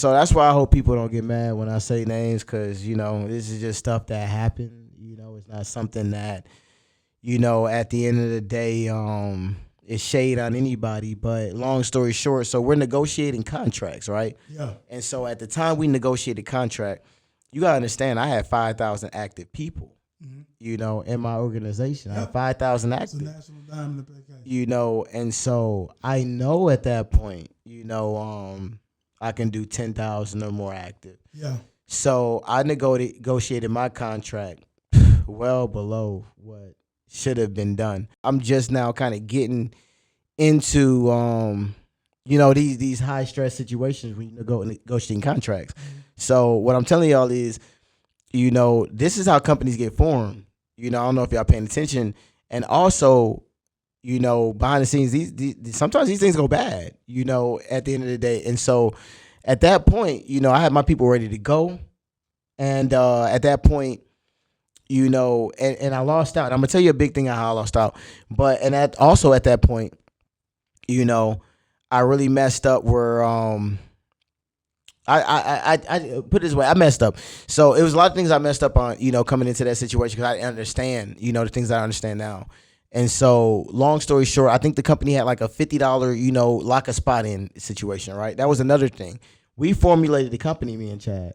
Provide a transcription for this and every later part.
so that's why I hope people don't get mad when I say names, because, you know, this is just stuff that happened. You know, it's not something that, you know, at the end of the day, is shade on anybody. But long story short, so we're negotiating contracts, right? Yeah. And so at the time we negotiated contract, you got to understand, I had 5,000 active people, you know, in my organization. I had 5,000 It's a active. national diamond in the back. You know, and so I know at that point, you know, I can do 10,000 or more active. Yeah. So I negotiated my contract well below what should have been done. I'm just now kind of getting into, you know, these high stress situations when you negotiating contracts. So what I'm telling y'all is, you know, this is how companies get formed. You know, I don't know if y'all paying attention, and also, you know, behind the scenes, these sometimes these things go bad, you know, at the end of the day. And so at that point, you know, I had my people ready to go. And at that point, you know, and I lost out. I'm gonna tell you a big thing on how I lost out. But and also at that point, you know, I really messed up where I put it this way, I messed up. So it was a lot of things I messed up on, you know, coming into that situation, because I didn't understand, you know, the things that I understand now. And so, long story short, I think the company had like a $50, you know, lock a spot in situation, right? That was another thing. We formulated the company, me and Chad.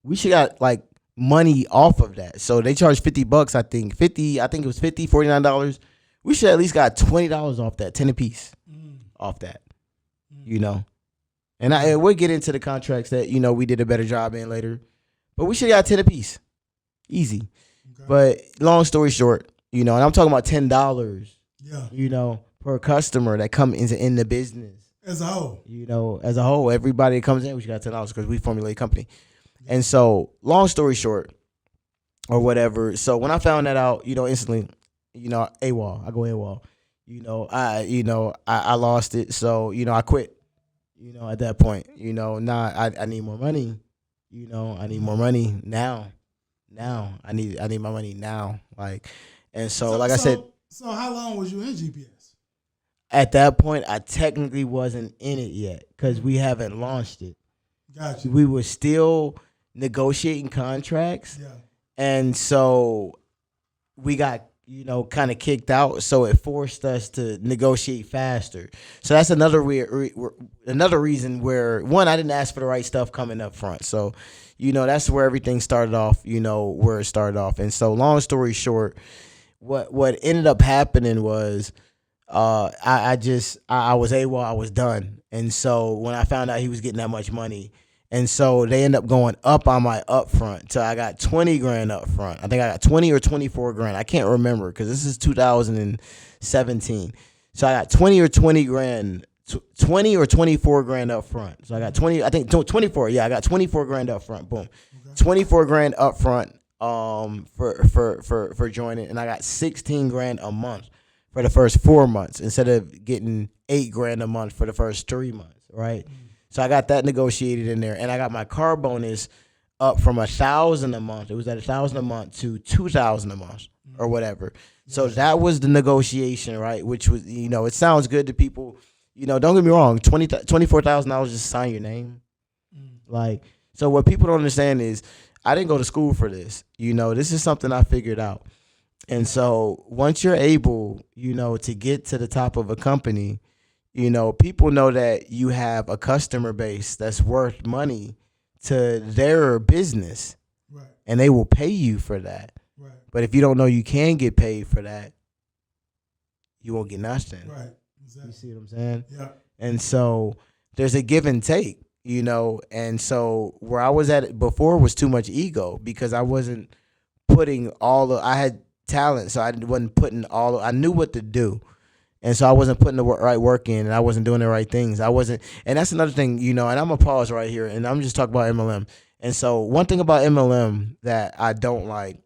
We should got like money off of that. So they charged $50, I think. I think it was $49. We should at least got $20 off that, 10 apiece off that, you know? And we'll get into the contracts that, you know, we did a better job in later. But we should have got 10 apiece. Easy. Okay. But long story short, you know, and I'm talking about $10, you know, per customer that come in the business. As a whole. You know, as a whole, everybody that comes in, we should got $10 because we formulate a company. Yeah. And so, long story short, or whatever. So when I found that out, you know, instantly, you know, AWOL. I go AWOL. You know, I lost it. So, you know, I quit. You know, at that point, you know, I need more money. You know, I need more money now. I need my money now. Like, and so like I said. So how long was you in GPS? At that point, I technically wasn't in it yet because we haven't launched it. Gotcha. We were still negotiating contracts. Yeah. And so we got, you know, kind of kicked out. So it forced us to negotiate faster. So that's another reason where, one, I didn't ask for the right stuff coming up front. So, you know, that's where everything started off, you know, where it started off. And so long story short, what ended up happening was I was AWOL, I was done. And so when I found out he was getting that much money, and so they end up going up on my upfront. So I got 20 grand up front. I think I got 20 or 24 grand. I can't remember because this is 2017. So I got 20 or 24 grand up front. So I got 20, I think 24. Yeah, I got 24 grand up front. Boom. Okay. 24 grand up front for joining, and I got 16 grand a month for the first 4 months instead of getting 8 grand a month for the first 3 months, right? So I got that negotiated in there, and I got my car bonus up from $1,000 a month. It was at $1,000 a month to $2,000 a month or whatever. So that was the negotiation, right? Which was, you know, it sounds good to people. You know, don't get me wrong, $24,000 just to sign your name. Like, so what people don't understand is I didn't go to school for this. You know, this is something I figured out. And so once you're able, you know, to get to the top of a company, you know, people know that you have a customer base that's worth money to their business. Right. And they will pay you for that. Right. But if you don't know you can get paid for that, you won't get nothing. Right. Exactly. You see what I'm saying? Yeah. And so there's a give and take, you know. And so where I was at before was too much ego because I wasn't putting I had talent, so I wasn't putting I knew what to do. And so I wasn't putting the right work in, and I wasn't doing the right things. And that's another thing, you know, and I'm going to pause right here, and I'm just talking about MLM. And so one thing about MLM that I don't like,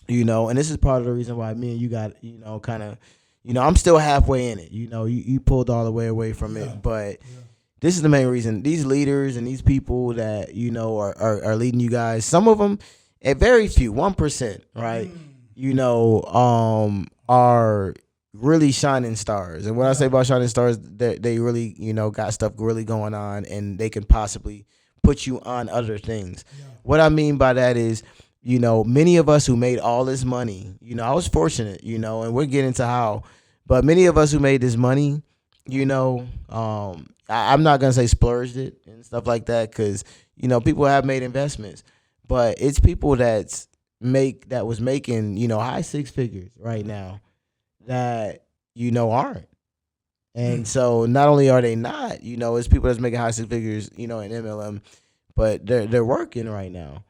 you know, and this is part of the reason why me and you got, you know, kind of, you know, I'm still halfway in it. You know, you pulled all the way away from it, but this is the main reason. These leaders and these people that, you know, are leading you guys, some of them, very few, 1%, right, you know, are really shining stars. And when I say about shining stars, they really, got stuff really going on, and they can possibly put you on other things. Yeah. What I mean by that is, many of us who made all this money, I was fortunate, and we're getting to how, but many of us who made this money, I'm not gonna say splurged it and stuff like that, because people have made investments, but it's people that was making high six figures right now that aren't. And so not only are they not, it's people that's making high six figures, in MLM, but they're working right now.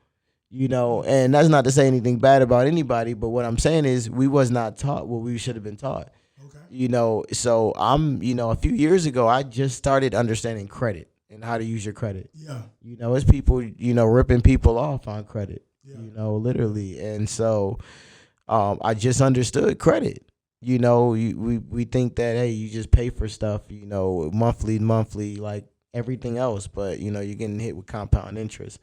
And that's not to say anything bad about anybody, but what I'm saying is we was not taught what we should have been taught. Okay. So I'm, a few years ago, I just started understanding credit and how to use your credit. Yeah. It's people, ripping people off on credit, Yeah. literally. And so I just understood credit. We think that, hey, you just pay for stuff, monthly, like everything else, but you're getting hit with compound interest.